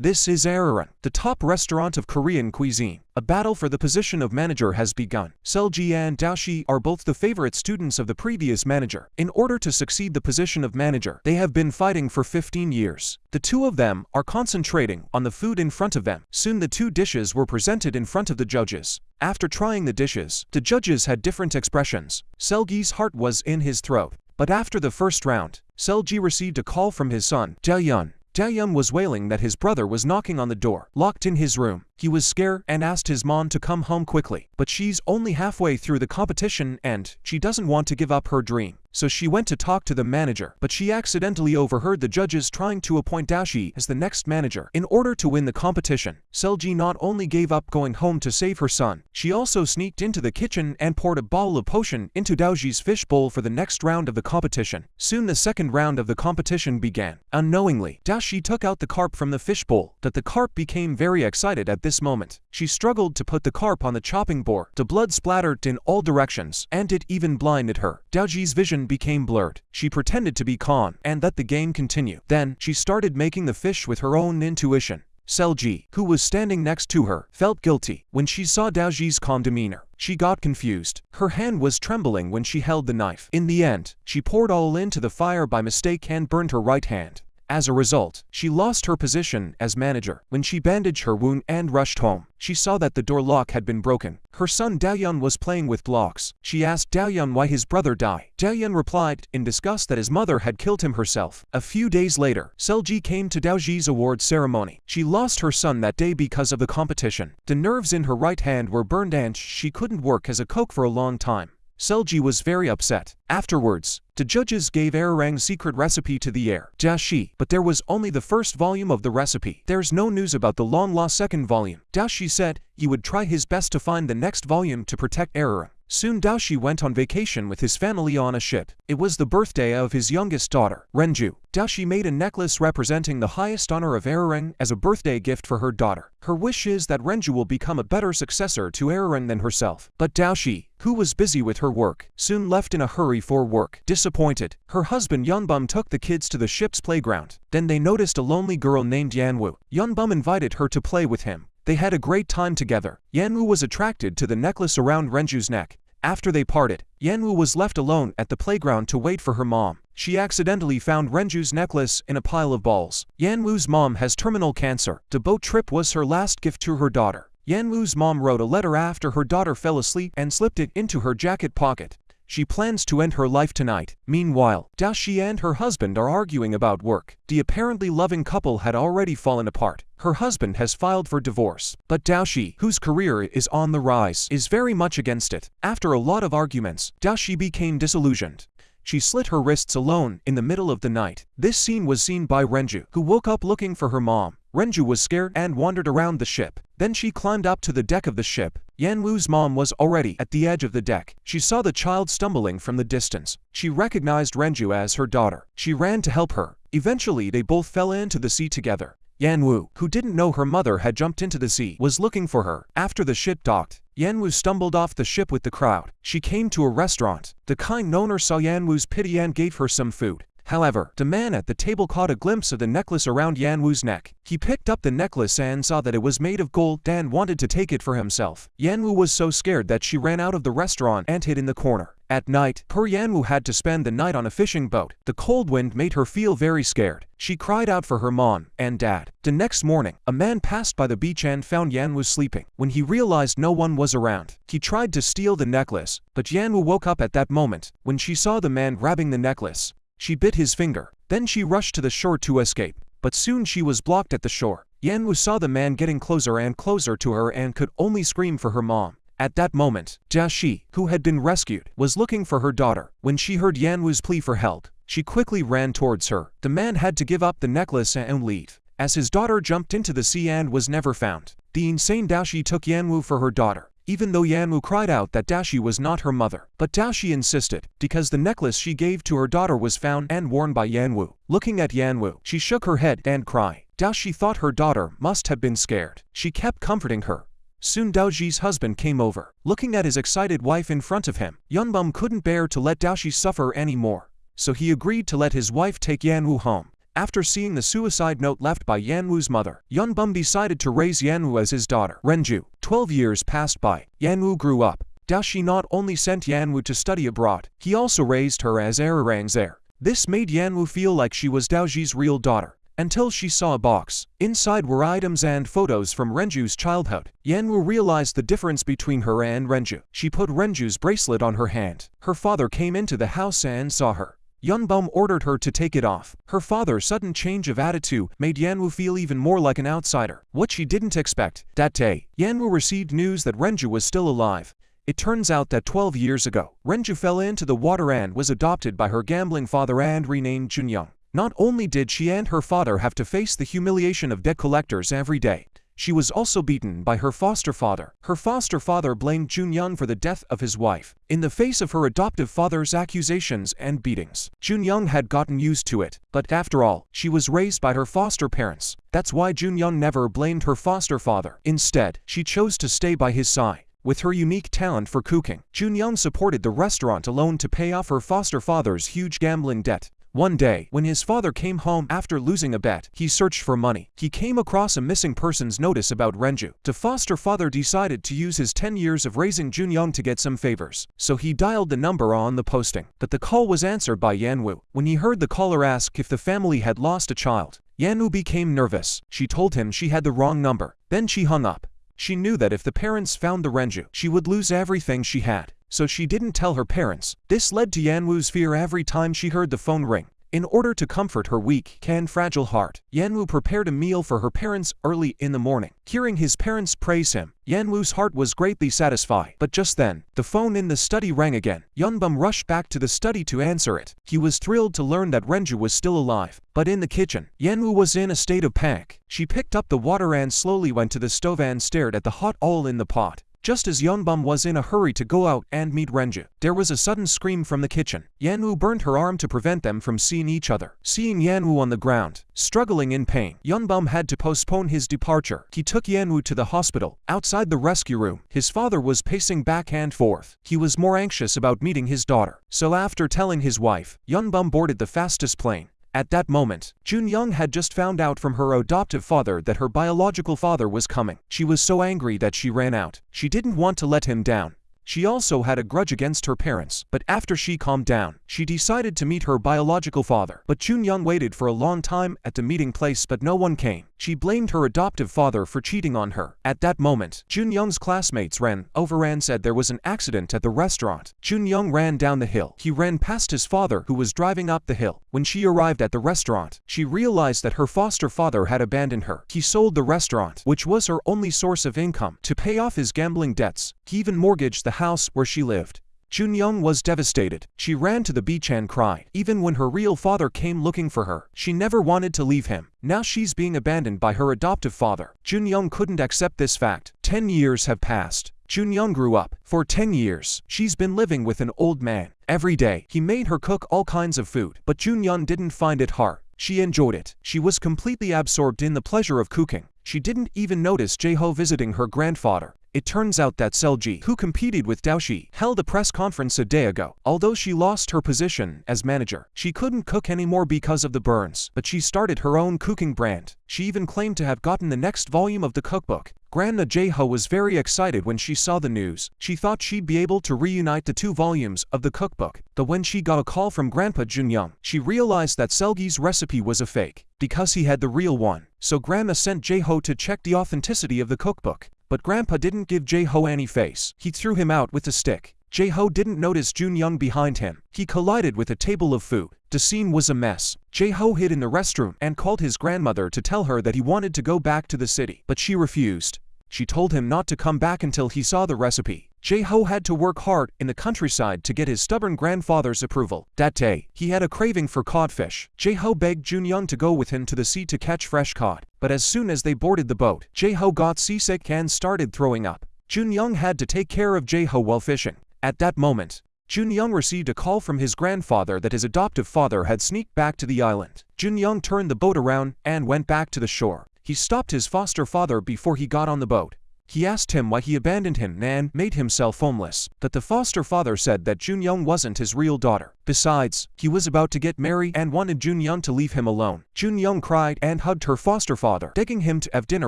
This is Araran, the top restaurant of Korean cuisine. A battle for the position of manager has begun. Seulgi and Daoshi are both the favorite students of the previous manager. In order to succeed the position of manager, they have been fighting for 15 years. The two of them are concentrating on the food in front of them. Soon the two dishes were presented in front of the judges. After trying the dishes, the judges had different expressions. Seulgi's heart was in his throat. But after the first round, Seulgi received a call from his son, Daeyeon. Daeyeon was wailing that his brother was knocking on the door, locked in his room. He was scared and asked his mom to come home quickly. But she's only halfway through the competition and she doesn't want to give up her dream. So she went to talk to the manager, but she accidentally overheard the judges trying to appoint Daoshi as the next manager. In order to win the competition, Seulgi not only gave up going home to save her son, she also sneaked into the kitchen and poured a bottle of potion into Daoshi's fish bowl for the next round of the competition. Soon the second round of the competition began. Unknowingly, Daoshi took out the carp from the fish bowl, but the carp became very excited at this moment. She struggled to put the carp on the chopping board. The blood splattered in all directions, and it even blinded her. Daoshi's vision became blurred. She pretended to be calm and let the game continue. Then, she started making the fish with her own intuition. Seulgi, who was standing next to her, felt guilty when she saw Daoshi's calm demeanor. She got confused. Her hand was trembling when she held the knife. In the end, she poured all into the fire by mistake and burned her right hand. As a result, she lost her position as manager. When she bandaged her wound and rushed home, she saw that the door lock had been broken. Her son Daeyeon was playing with blocks. She asked Daeyeon why his brother died. Daeyeon replied in disgust that his mother had killed him herself. A few days later, Seulgi came to Daoshi's award ceremony. She lost her son that day because of the competition. The nerves in her right hand were burned and she couldn't work as a cook for a long time. Seulgi was very upset. Afterwards, the judges gave Ararang's secret recipe to the heir, Daoshi, but there was only the first volume of the recipe. There's no news about the long-lost second volume. Daoshi said he would try his best to find the next volume to protect Ararang. Soon Daoshi went on vacation with his family on a ship. It was the birthday of his youngest daughter, Renju. Daoshi made a necklace representing the highest honor of Ararang as a birthday gift for her daughter. Her wish is that Renju will become a better successor to Ararang than herself. But Daoshi, who was busy with her work, soon left in a hurry for work. Disappointed, her husband Yeonbum took the kids to the ship's playground. Then they noticed a lonely girl named Yanwoo. Yeonbum invited her to play with him. They had a great time together. Yanwoo was attracted to the necklace around Renju's neck. After they parted, Yanwoo was left alone at the playground to wait for her mom. She accidentally found Renju's necklace in a pile of balls. Yanwoo's mom has terminal cancer. The boat trip was her last gift to her daughter. Yanwoo's mom wrote a letter after her daughter fell asleep and slipped it into her jacket pocket. She plans to end her life tonight. Meanwhile, Daoshi and her husband are arguing about work. The apparently loving couple had already fallen apart. Her husband has filed for divorce. But Daoshi, whose career is on the rise, is very much against it. After a lot of arguments, Daoshi became disillusioned. She slit her wrists alone in the middle of the night. This scene was seen by Renju, who woke up looking for her mom. Renju was scared and wandered around the ship. Then she climbed up to the deck of the ship. Yanwoo's mom was already at the edge of the deck. She saw the child stumbling from the distance. She recognized Renju as her daughter. She ran to help her. Eventually, they both fell into the sea together. Yanwoo, who didn't know her mother had jumped into the sea, was looking for her. After the ship docked, Yanwoo stumbled off the ship with the crowd. She came to a restaurant. The kind owner saw Yanwoo's pity and gave her some food. However, the man at the table caught a glimpse of the necklace around Yanwoo's neck. He picked up the necklace and saw that it was made of gold and wanted to take it for himself. Yanwoo was so scared that she ran out of the restaurant and hid in the corner. At night, poor Yanwoo had to spend the night on a fishing boat. The cold wind made her feel very scared. She cried out for her mom and dad. The next morning, a man passed by the beach and found Yanwoo sleeping. When he realized no one was around, he tried to steal the necklace, but Yanwoo woke up at that moment. When she saw the man grabbing the necklace, she bit his finger. Then she rushed to the shore to escape, but soon she was blocked at the shore. Yanwoo saw the man getting closer and closer to her and could only scream for her mom. At that moment, Daoshi, who had been rescued, was looking for her daughter. When she heard Yanwoo's plea for help, she quickly ran towards her. The man had to give up the necklace and leave, as his daughter jumped into the sea and was never found. The insane Daoshi took Yanwoo for her daughter, even though Yanwoo cried out that Daoshi was not her mother. But Daoshi insisted, because the necklace she gave to her daughter was found and worn by Yanwoo. Looking at Yanwoo, she shook her head and cried. Daoshi thought her daughter must have been scared. She kept comforting her. Soon Daoshi's husband came over. Looking at his excited wife in front of him, Yeonbum couldn't bear to let Daoshi suffer anymore. So he agreed to let his wife take Yanwoo home. After seeing the suicide note left by Yanwu's mother, Yeonbum decided to raise Yanwu as his daughter. Renju. 12 years passed by. Yanwu grew up. Daoshi not only sent Yanwu to study abroad, he also raised her as Arirang's heir. This made Yanwu feel like she was Daoshi's real daughter, until she saw a box. Inside were items and photos from Renju's childhood. Yanwu realized the difference between her and Renju. She put Renju's bracelet on her hand. Her father came into the house and saw her. Yeonbum ordered her to take it off. Her father's sudden change of attitude made Yanwu feel even more like an outsider. What she didn't expect. That day, Yanwu received news that Renju was still alive. It turns out that 12 years ago, Renju fell into the water and was adopted by her gambling father and renamed Junyoung. Not only did she and her father have to face the humiliation of debt collectors every day, she was also beaten by her foster father. Her foster father blamed Junyoung for the death of his wife. In the face of her adoptive father's accusations and beatings, Junyoung had gotten used to it. But after all, she was raised by her foster parents. That's why Junyoung never blamed her foster father. Instead, she chose to stay by his side. With her unique talent for cooking, Junyoung supported the restaurant alone to pay off her foster father's huge gambling debt. One day, when his father came home after losing a bet, he searched for money. He came across a missing persons notice about Renju. The foster father decided to use his 10 years of raising Junyoung to get some favors. So he dialed the number on the posting. But the call was answered by Yanwu. When he heard the caller ask if the family had lost a child, Yanwu became nervous. She told him she had the wrong number. Then she hung up. She knew that if the parents found the Renju, she would lose everything she had. So she didn't tell her parents. This led to Yanwu's fear every time she heard the phone ring. In order to comfort her weak and fragile heart, Yanwu prepared a meal for her parents early in the morning. Hearing his parents praise him, Yanwu's heart was greatly satisfied. But just then, the phone in the study rang again. Yeonbum rushed back to the study to answer it. He was thrilled to learn that Renju was still alive. But in the kitchen, Yanwu was in a state of panic. She picked up the water and slowly went to the stove and stared at the hot oil in the pot. Just as Yeonbum was in a hurry to go out and meet Renju, there was a sudden scream from the kitchen. Yanwu burned her arm to prevent them from seeing each other. Seeing Yanwu on the ground, struggling in pain, Yeonbum had to postpone his departure. He took Yanwu to the hospital. Outside the rescue room, his father was pacing back and forth. He was more anxious about meeting his daughter. So after telling his wife, Yeonbum boarded the fastest plane. At that moment, Junyoung had just found out from her adoptive father that her biological father was coming. She was so angry that she ran out. She didn't want to let him down. She also had a grudge against her parents, but after she calmed down, she decided to meet her biological father. But Junyoung waited for a long time at the meeting place but no one came. She blamed her adoptive father for cheating on her. At that moment, Junyoung's classmates ran over and said there was an accident at the restaurant. Junyoung ran down the hill. He ran past his father who was driving up the hill. When she arrived at the restaurant, she realized that her foster father had abandoned her. He sold the restaurant, which was her only source of income, to pay off his gambling debts. He even mortgaged the house where she lived. Junyoung was devastated. She ran to the beach and cried. Even when her real father came looking for her, she never wanted to leave him. Now she's being abandoned by her adoptive father. Junyoung couldn't accept this fact. 10 years have passed. Junyoung grew up. For 10 years, she's been living with an old man. Every day, he made her cook all kinds of food. But Junyoung didn't find it hard. She enjoyed it. She was completely absorbed in the pleasure of cooking. She didn't even notice Jae-ho visiting her grandfather. It turns out that Seolgi, who competed with Daoshi, held a press conference a day ago. Although she lost her position as manager, she couldn't cook anymore because of the burns. But she started her own cooking brand. She even claimed to have gotten the next volume of the cookbook. Grandma Jae-ho was very excited when she saw the news. She thought she'd be able to reunite the 2 volumes of the cookbook. But when she got a call from Grandpa Junyoung, she realized that Seolgi's recipe was a fake, because he had the real one. So Grandma sent Jae-ho to check the authenticity of the cookbook. But Grandpa didn't give Jae-ho any face. He threw him out with a stick. Jae-ho didn't notice Junyoung behind him. He collided with a table of food. The scene was a mess. Jae-ho hid in the restroom and called his grandmother to tell her that he wanted to go back to the city. But she refused. She told him not to come back until he saw the recipe. Jae-ho had to work hard in the countryside to get his stubborn grandfather's approval. That day, he had a craving for codfish. Jae-ho begged Junyoung to go with him to the sea to catch fresh cod. But as soon as they boarded the boat, Jae-ho got seasick and started throwing up. Junyoung had to take care of Jae-ho while fishing. At that moment, Junyoung received a call from his grandfather that his adoptive father had sneaked back to the island. Junyoung turned the boat around and went back to the shore. He stopped his foster father before he got on the boat. He asked him why he abandoned him and made himself homeless. That the foster father said that Junyoung wasn't his real daughter. Besides, he was about to get married and wanted Junyoung to leave him alone. Junyoung cried and hugged her foster father, begging him to have dinner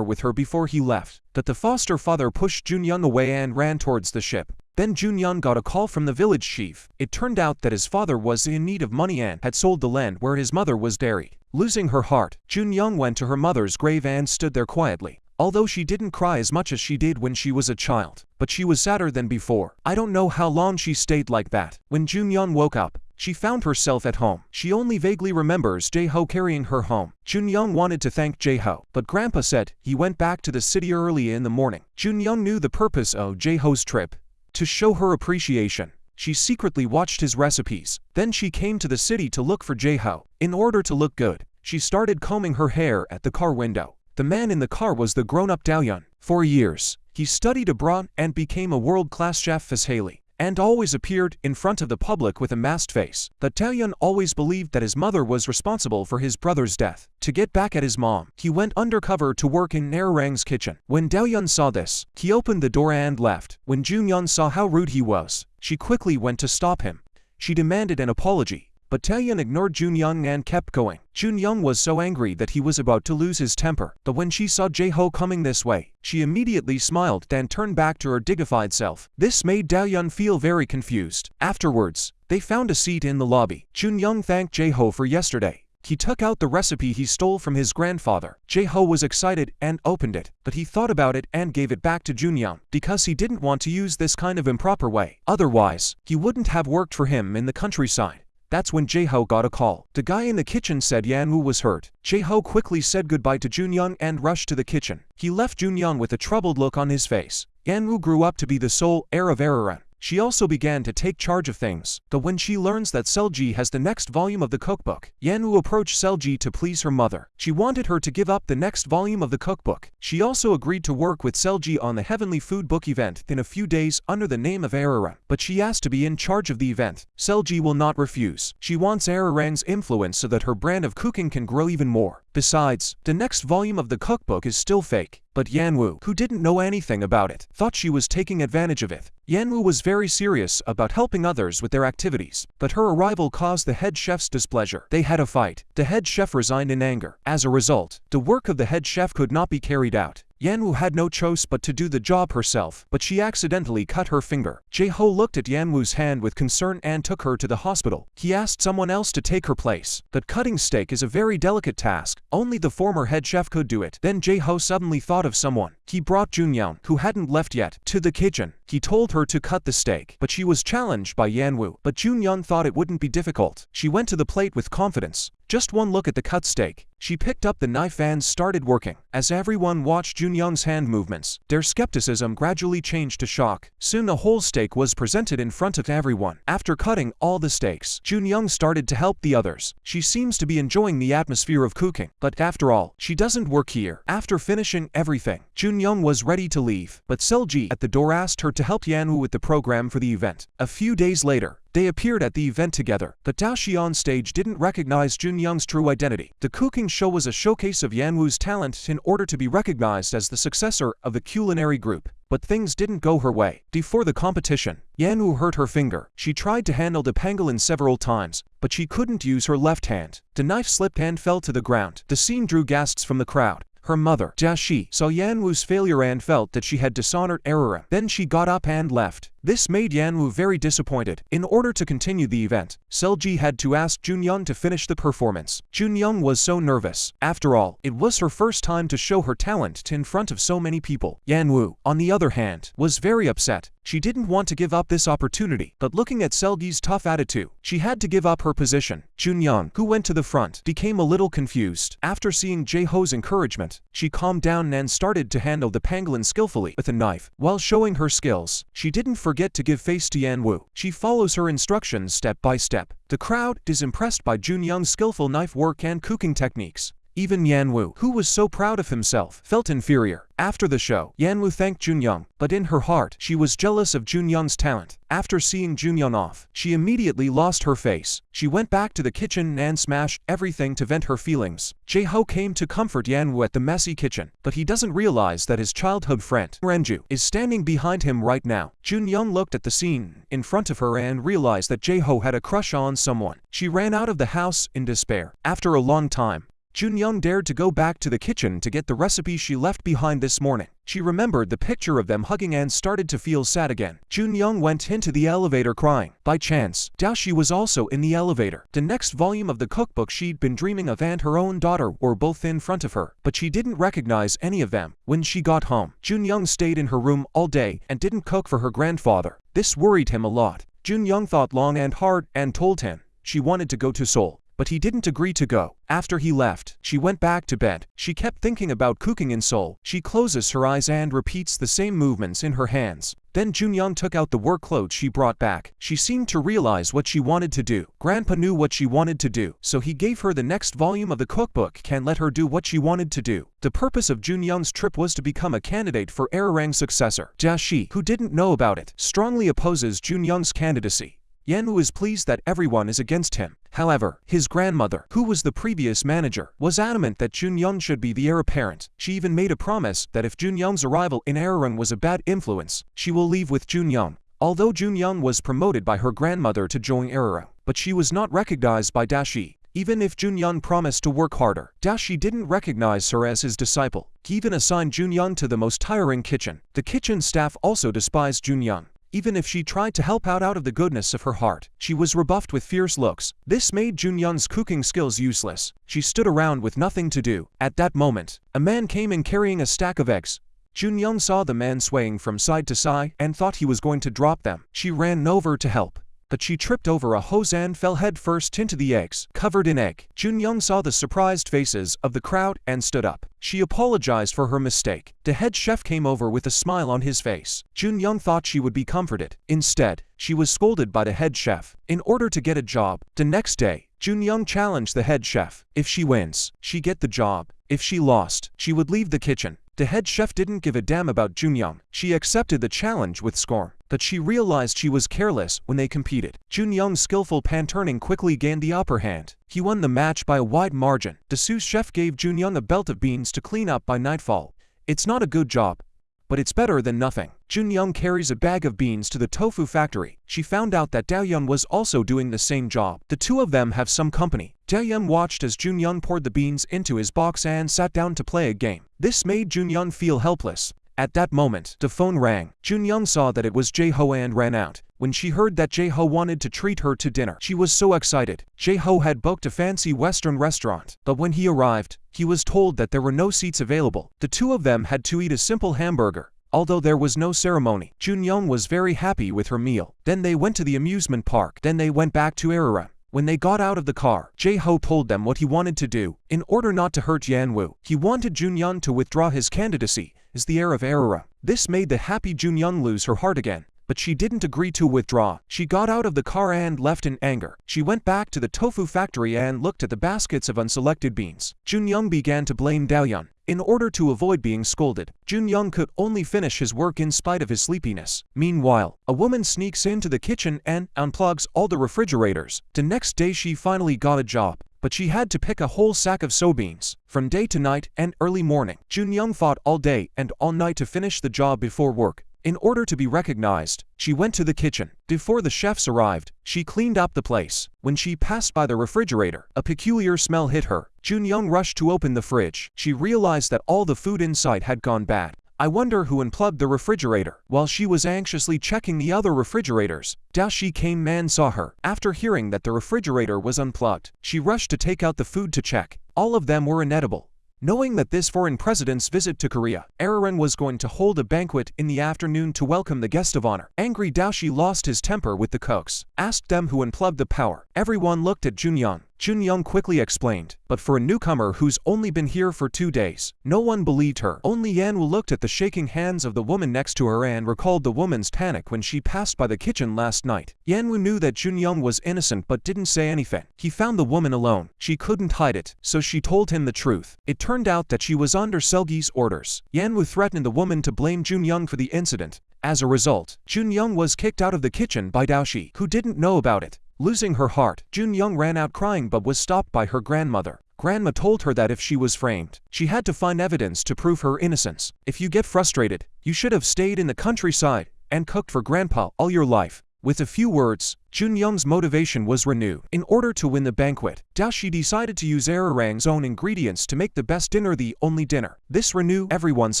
with her before he left. That the foster father pushed Junyoung away and ran towards the ship. Then Junyoung got a call from the village chief. It turned out that his father was in need of money and had sold the land where his mother was buried. Losing her heart, Junyoung went to her mother's grave and stood there quietly. Although she didn't cry as much as she did when she was a child, but she was sadder than before. I don't know how long she stayed like that. When Junyoung woke up, she found herself at home. She only vaguely remembers Jae-ho carrying her home. Junyoung wanted to thank Jae-ho, but Grandpa said he went back to the city early in the morning. Junyoung knew the purpose of Jae-ho's trip. To show her appreciation, she secretly watched his recipes. Then she came to the city to look for Jae-ho. In order to look good, she started combing her hair at the car window. The man in the car was the grown-up Daehyun. For years, he studied abroad and became a world-class chef as Haley, and always appeared in front of the public with a masked face. That Daehyun always believed that his mother was responsible for his brother's death. To get back at his mom, he went undercover to work in Naerang's kitchen. When Daehyun saw this, he opened the door and left. When Junyoung saw how rude he was, she quickly went to stop him. She demanded an apology, but Daehyun ignored Junyoung and kept going. Junyoung was so angry that he was about to lose his temper. But when she saw Jae-ho coming this way, she immediately smiled and turned back to her dignified self. This made Daehyun feel very confused. Afterwards, they found a seat in the lobby. Junyoung thanked Jae-ho for yesterday. He took out the recipe he stole from his grandfather. Jae-ho was excited and opened it, but he thought about it and gave it back to Junyoung because he didn't want to use this kind of improper way. Otherwise, he wouldn't have worked for him in the countryside. That's when Jae-ho got a call. The guy in the kitchen said Yanwoo was hurt. Jae-ho quickly said goodbye to Junyoung and rushed to the kitchen. He left Junyoung with a troubled look on his face. Yanwoo grew up to be the sole heir of Arirang. She also began to take charge of things. But when she learns that Selji has the next volume of the cookbook, Yanwoo approached Selji to please her mother. She wanted her to give up the next volume of the cookbook. She also agreed to work with Selji on the Heavenly Food Book event in a few days under the name of Arirang. But she asked to be in charge of the event. Selji will not refuse. She wants Arirang's influence so that her brand of cooking can grow even more. Besides, the next volume of the cookbook is still fake. But Yanwoo, who didn't know anything about it, thought she was taking advantage of it. Yanwoo was very serious about helping others with their activities, but her arrival caused the head chef's displeasure. They had a fight. The head chef resigned in anger. As a result, the work of the head chef could not be carried out. Yanwoo had no choice but to do the job herself, but she accidentally cut her finger. Jae-ho looked at Yanwoo's hand with concern and took her to the hospital. He asked someone else to take her place. But cutting steak is a very delicate task. Only the former head chef could do it. Then Jae-ho suddenly thought of someone. He brought Junyoung, who hadn't left yet, to the kitchen. He told her to cut the steak, but she was challenged by Yanwoo. But Junyoung thought it wouldn't be difficult. She went to the plate with confidence. Just one look at the cut steak. She picked up the knife and started working. As everyone watched Junyoung's hand movements, their skepticism gradually changed to shock. Soon a whole steak was presented in front of everyone. After cutting all the steaks, Junyoung started to help the others. She seems to be enjoying the atmosphere of cooking. But after all, she doesn't work here. After finishing everything, Junyoung was ready to leave. But Selji at the door asked her to help Yanwoo with the program for the event. A few days later, they appeared at the event together. But Daoshi on stage didn't recognize Junyoung's true identity. The cooking show was a showcase of Yanwoo's talent in order to be recognized as the successor of the culinary group. But things didn't go her way. Before the competition, Yanwoo hurt her finger. She tried to handle the pangolin several times, but she couldn't use her left hand. The knife slipped and fell to the ground. The scene drew gasps from the crowd. Her mother, Daoshi, saw Yanwoo's failure and felt that she had dishonored Arirang. Then she got up and left. This made Yanwoo very disappointed. In order to continue the event, Selji had to ask Junyoung to finish the performance. Junyoung was so nervous. After all, it was her first time to show her talent in front of so many people. Yanwoo, on the other hand, was very upset. She didn't want to give up this opportunity, but looking at Selji's tough attitude, she had to give up her position. Junyoung, who went to the front, became a little confused. After seeing Jae-ho's encouragement, she calmed down and started to handle the pangolin skillfully with a knife. While showing her skills, she didn't forget to give face to Yanwoo. She follows her instructions step by step. The crowd is impressed by Junyoung's skillful knife work and cooking techniques. Even Yanwu, who was so proud of himself, felt inferior. After the show, Yanwu thanked Junyoung, but in her heart, she was jealous of Junyoung's talent. After seeing Junyoung off, she immediately lost her face. She went back to the kitchen and smashed everything to vent her feelings. Jae-ho came to comfort Yanwu at the messy kitchen, but he doesn't realize that his childhood friend, Renju, is standing behind him right now. Junyoung looked at the scene in front of her and realized that Jae-ho had a crush on someone. She ran out of the house in despair. After a long time, Junyoung dared to go back to the kitchen to get the recipe she left behind this morning. She remembered the picture of them hugging and started to feel sad again. Junyoung went into the elevator crying. By chance, Daoshi was also in the elevator. The next volume of the cookbook she'd been dreaming of and her own daughter were both in front of her, but she didn't recognize any of them. When she got home, Junyoung stayed in her room all day and didn't cook for her grandfather. This worried him a lot. Junyoung thought long and hard and told him she wanted to go to Seoul, but he didn't agree to go. After he left, she went back to bed. She kept thinking about cooking in Seoul. She closes her eyes and repeats the same movements in her hands. Then Junyoung took out the work clothes she brought back. She seemed to realize what she wanted to do. Grandpa knew what she wanted to do, so he gave her the next volume of the cookbook and let her do what she wanted to do. The purpose of Junyoung's trip was to become a candidate for Arirang's successor. Daoshi, who didn't know about it, strongly opposes Junyoung's candidacy. Yanwu is pleased that everyone is against him. However, his grandmother, who was the previous manager, was adamant that Junyoung should be the heir apparent. She even made a promise that if Junyoung's arrival in Arirang was a bad influence, she will leave with Junyoung. Although Junyoung was promoted by her grandmother to join Arirang, but she was not recognized by Daoshi. Even if Junyoung promised to work harder, Daoshi didn't recognize her as his disciple. He even assigned Junyoung to the most tiring kitchen. The kitchen staff also despised Junyoung. Even if she tried to help out of the goodness of her heart, she was rebuffed with fierce looks. This made Junyoung's cooking skills useless. She stood around with nothing to do. At that moment, a man came in carrying a stack of eggs. Junyoung saw the man swaying from side to side and thought he was going to drop them. She ran over to help, but she tripped over a hose and fell headfirst into the eggs, covered in egg. Junyoung saw the surprised faces of the crowd and stood up. She apologized for her mistake. The head chef came over with a smile on his face. Junyoung thought she would be comforted. Instead, she was scolded by the head chef. In order to get a job, the next day, Junyoung challenged the head chef. If she wins, she get the job. If she lost, she would leave the kitchen. The head chef didn't give a damn about Junyoung. She accepted the challenge with scorn, but she realized she was careless when they competed. Junyoung's skillful pan-turning quickly gained the upper hand. He won the match by a wide margin. The sous chef gave Junyoung a belt of beans to clean up by nightfall. It's not a good job, but it's better than nothing. Junyoung carries a bag of beans to the tofu factory. She found out that Daoyeon was also doing the same job. The two of them have some company. Daoyeon watched as Junyoung poured the beans into his box and sat down to play a game. This made Junyoung feel helpless. At that moment, the phone rang. Junyoung saw that it was Jae-ho and ran out. When she heard that Jae-ho wanted to treat her to dinner, she was so excited. Jae-ho had booked a fancy Western restaurant, but when he arrived, he was told that there were no seats available. The two of them had to eat a simple hamburger. Although there was no ceremony, Junyoung was very happy with her meal. Then they went to the amusement park. Then they went back to Arirang. When they got out of the car, Jae-ho told them what he wanted to do. In order not to hurt Yanwu, he wanted Junyoung to withdraw his candidacy as the heir of Arirang. This made the happy Junyoung lose her heart again. But she didn't agree to withdraw. She got out of the car and left in anger. She went back to the tofu factory and looked at the baskets of unselected beans. Junyoung began to blame Daoyeon. In order to avoid being scolded, Junyoung could only finish his work in spite of his sleepiness. Meanwhile, a woman sneaks into the kitchen and unplugs all the refrigerators. The next day she finally got a job, but she had to pick a whole sack of soybeans. From day to night and early morning, Junyoung fought all day and all night to finish the job before work. In order to be recognized, she went to the kitchen. Before the chefs arrived, she cleaned up the place. When she passed by the refrigerator, a peculiar smell hit her. Junyoung rushed to open the fridge. She realized that all the food inside had gone bad. I wonder who unplugged the refrigerator. While she was anxiously checking the other refrigerators, Daoshi came and saw her. After hearing that the refrigerator was unplugged, she rushed to take out the food to check. All of them were inedible. Knowing that this foreign president's visit to Korea, Arirang was going to hold a banquet in the afternoon to welcome the guest of honor. Angry Daoshi lost his temper with the cooks, asked them who unplugged the power. Everyone looked at Junyoung. Junyoung quickly explained, but for a newcomer who's only been here for 2 days, no one believed her. Only Yanwoo looked at the shaking hands of the woman next to her and recalled the woman's panic when she passed by the kitchen last night. Yanwoo knew that Junyoung was innocent but didn't say anything. He found the woman alone. She couldn't hide it, so she told him the truth. It turned out that she was under Selgi's orders. Yanwoo threatened the woman to blame Junyoung for the incident. As a result, Junyoung was kicked out of the kitchen by Daoshi, who didn't know about it. Losing her heart, Junyoung ran out crying but was stopped by her grandmother. Grandma told her that if she was framed, she had to find evidence to prove her innocence. If you get frustrated, you should have stayed in the countryside and cooked for grandpa all your life. With a few words, Junyoung's motivation was renewed. In order to win the banquet, Daoshi decided to use Arirang's own ingredients to make the best dinner the only dinner. This renewed everyone's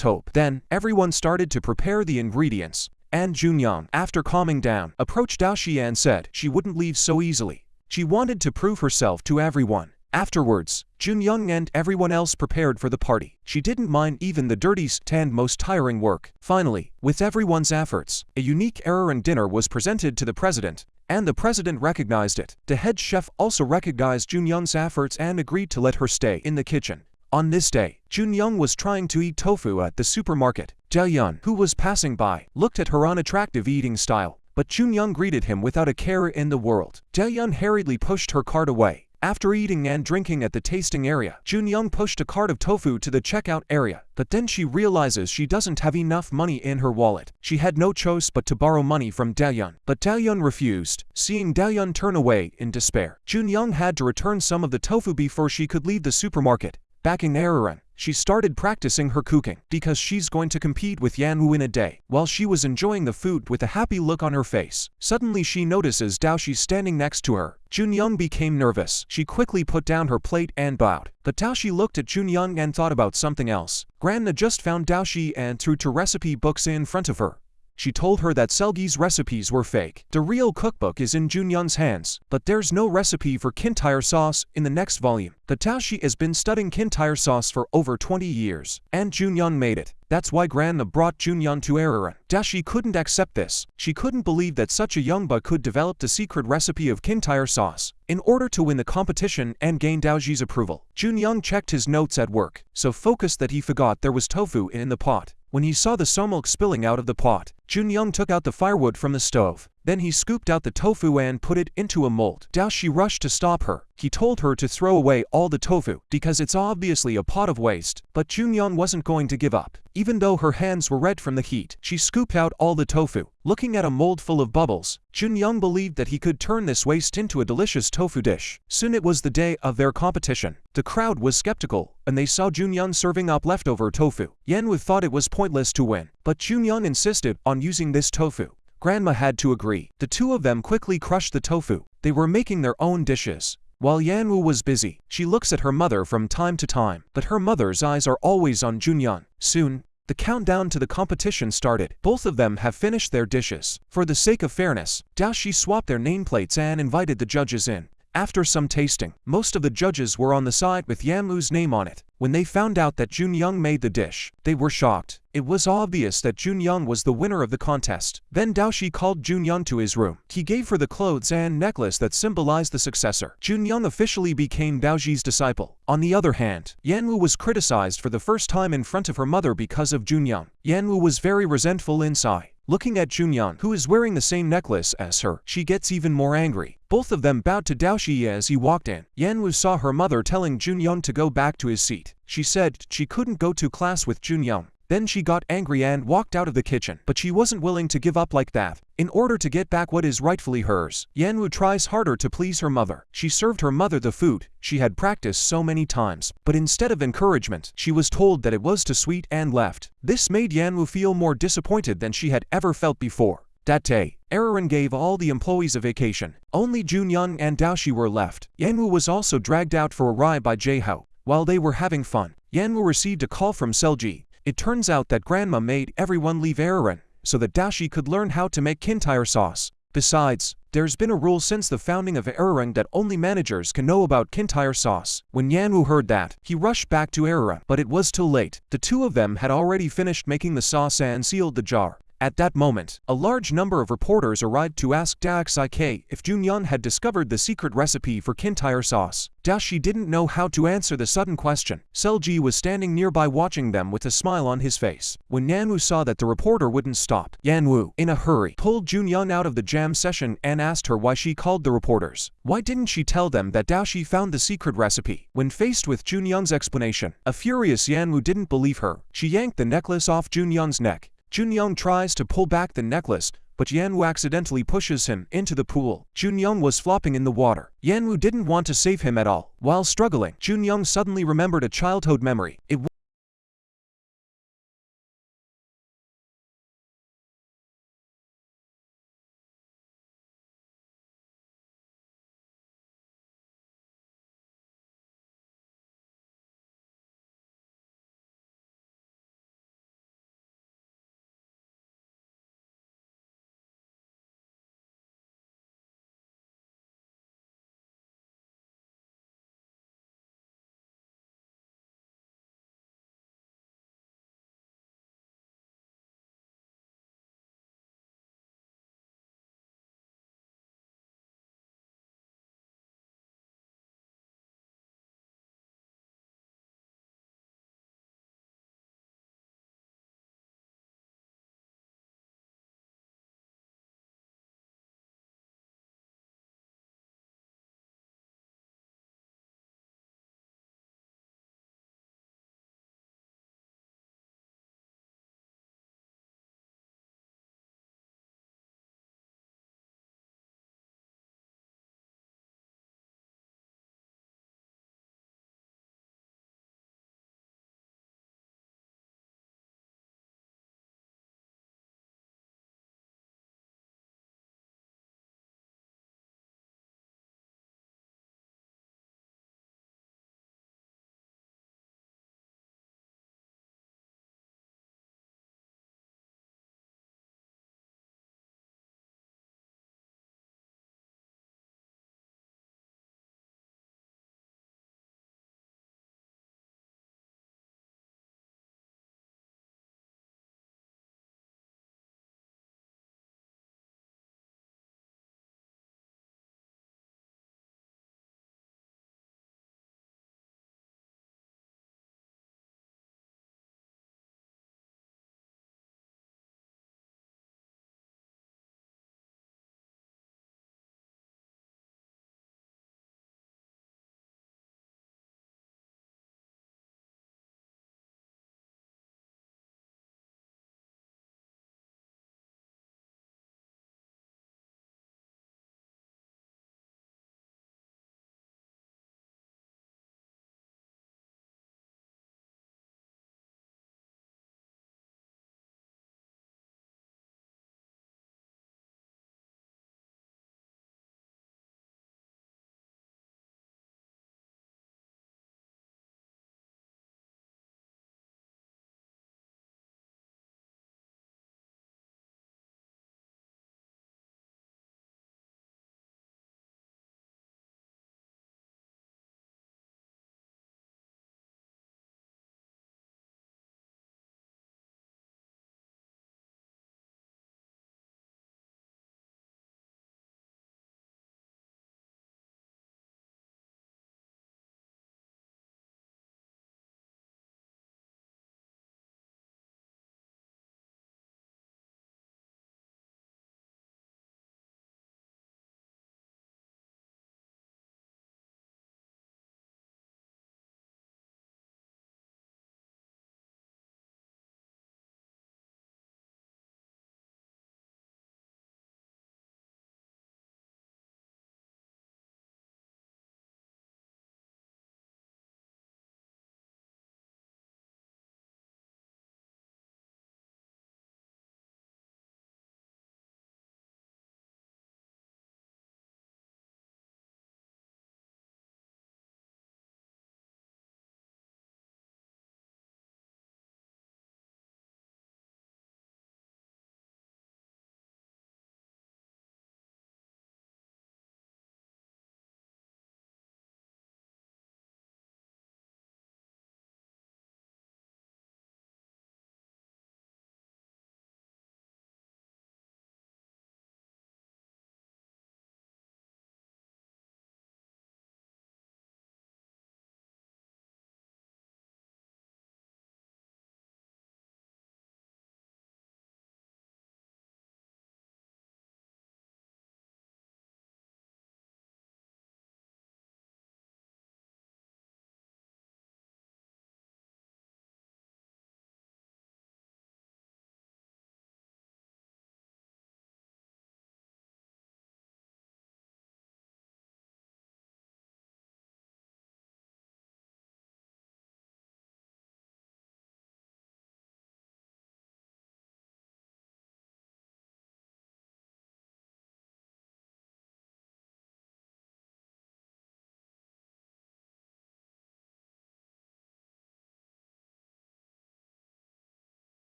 hope. Then, everyone started to prepare the ingredients, and Junyoung, after calming down, approached Daoshi and said she wouldn't leave so easily. She wanted to prove herself to everyone. Afterwards, Junyoung and everyone else prepared for the party. She didn't mind even the dirtiest and most tiring work. Finally, with everyone's efforts, a unique Arirang dinner was presented to the president, and the president recognized it. The head chef also recognized Junyoung's efforts and agreed to let her stay in the kitchen. On this day, Junyoung was trying to eat tofu at the supermarket. Daeyeon, who was passing by, looked at her unattractive eating style, but Junyoung greeted him without a care in the world. Daeyeon hurriedly pushed her cart away. After eating and drinking at the tasting area, Junyoung pushed a cart of tofu to the checkout area, but then she realizes she doesn't have enough money in her wallet. She had no choice but to borrow money from Daeyeon, but Daeyeon refused. Seeing Daeyeon turn away in despair, Junyoung had to return some of the tofu before she could leave the supermarket. Back in Arirang, she started practicing her cooking because she's going to compete with Yanwoo in a day. While she was enjoying the food with a happy look on her face, suddenly she notices Daoshi standing next to her. Junyoung became nervous. She quickly put down her plate and bowed. But Daoshi looked at Junyoung and thought about something else. Grandma just found Daoshi and threw 2 recipe books in front of her. She told her that Selgi's recipes were fake. The real cookbook is in Junyoung's hands, but there's no recipe for kintyre sauce in the next volume. The Daoshi has been studying kintyre sauce for over 20 years, and Junyoung made it. That's why Grandma brought Junyoung to Arirang. Daoshi couldn't accept this. She couldn't believe that such a young boy could develop the secret recipe of kintyre sauce. In order to win the competition and gain Daoshi's approval, Junyoung checked his notes at work, so focused that he forgot there was tofu in the pot. When he saw the somilk spilling out of the pot, Junyoung took out the firewood from the stove. Then he scooped out the tofu and put it into a mold. Daoshi rushed to stop her. He told her to throw away all the tofu because it's obviously a pot of waste. But Junyoung wasn't going to give up. Even though her hands were red from the heat, she scooped out all the tofu. Looking at a mold full of bubbles, Junyoung believed that he could turn this waste into a delicious tofu dish. Soon it was the day of their competition. The crowd was skeptical, and they saw Junyoung serving up leftover tofu. Yanwoo thought it was pointless to win, but Junyoung insisted on using this tofu. Grandma had to agree. The two of them quickly crushed the tofu. They were making their own dishes. While Yanwoo was busy, she looks at her mother from time to time, but her mother's eyes are always on Junyoung. Soon, the countdown to the competition started. Both of them have finished their dishes. For the sake of fairness, Daoshi swapped their nameplates and invited the judges in. After some tasting, most of the judges were on the side with Yanwoo's name on it. When they found out that Junyoung made the dish, they were shocked. It was obvious that Junyoung was the winner of the contest. Then Daoshi called Junyoung to his room. He gave her the clothes and necklace that symbolized the successor. Junyoung officially became Daoshi's disciple. On the other hand, Yanwoo was criticized for the first time in front of her mother because of Junyoung. Yanwoo was very resentful inside. Looking at Junyoung, who is wearing the same necklace as her, she gets even more angry. Both of them bowed to Daoshi as he walked in. Yanwoo saw her mother telling Junyoung to go back to his seat. She said she couldn't go to class with Junyoung. Then she got angry and walked out of the kitchen, but she wasn't willing to give up like that. In order to get back what is rightfully hers, Yanwoo tries harder to please her mother. She served her mother the food she had practiced so many times, but instead of encouragement, she was told that it was too sweet and left. This made Yanwoo feel more disappointed than she had ever felt before. That day, Arirang gave all the employees a vacation. Only Junyoung and Daoshi were left. Yanwoo was also dragged out for a ride by Jae-ho. While they were having fun, Yanwoo received a call from Selgi. It turns out that Grandma made everyone leave Arirang so that Daoshi could learn how to make kintyre sauce. Besides, there's been a rule since the founding of Arirang that only managers can know about kintyre sauce. When Yanwoo heard that, he rushed back to Arirang, but it was too late. The two of them had already finished making the sauce and sealed the jar. At that moment, a large number of reporters arrived to ask Daxik if Junyoung had discovered the secret recipe for kintyre sauce. Dashi didn't know how to answer the sudden question. Selji was standing nearby watching them with a smile on his face. When Yanwu saw that the reporter wouldn't stop, Yanwu, in a hurry, pulled Junyoung out of the jam session and asked her why she called the reporters. Why didn't she tell them that Dashi found the secret recipe? When faced with Junyoung's explanation, a furious Yanwu didn't believe her. She yanked the necklace off Junyoung's neck. Junyoung tries to pull back the necklace, but Yanwu accidentally pushes him into the pool. Junyoung was flopping in the water. Yanwu didn't want to save him at all. While struggling, Junyoung suddenly remembered a childhood memory. It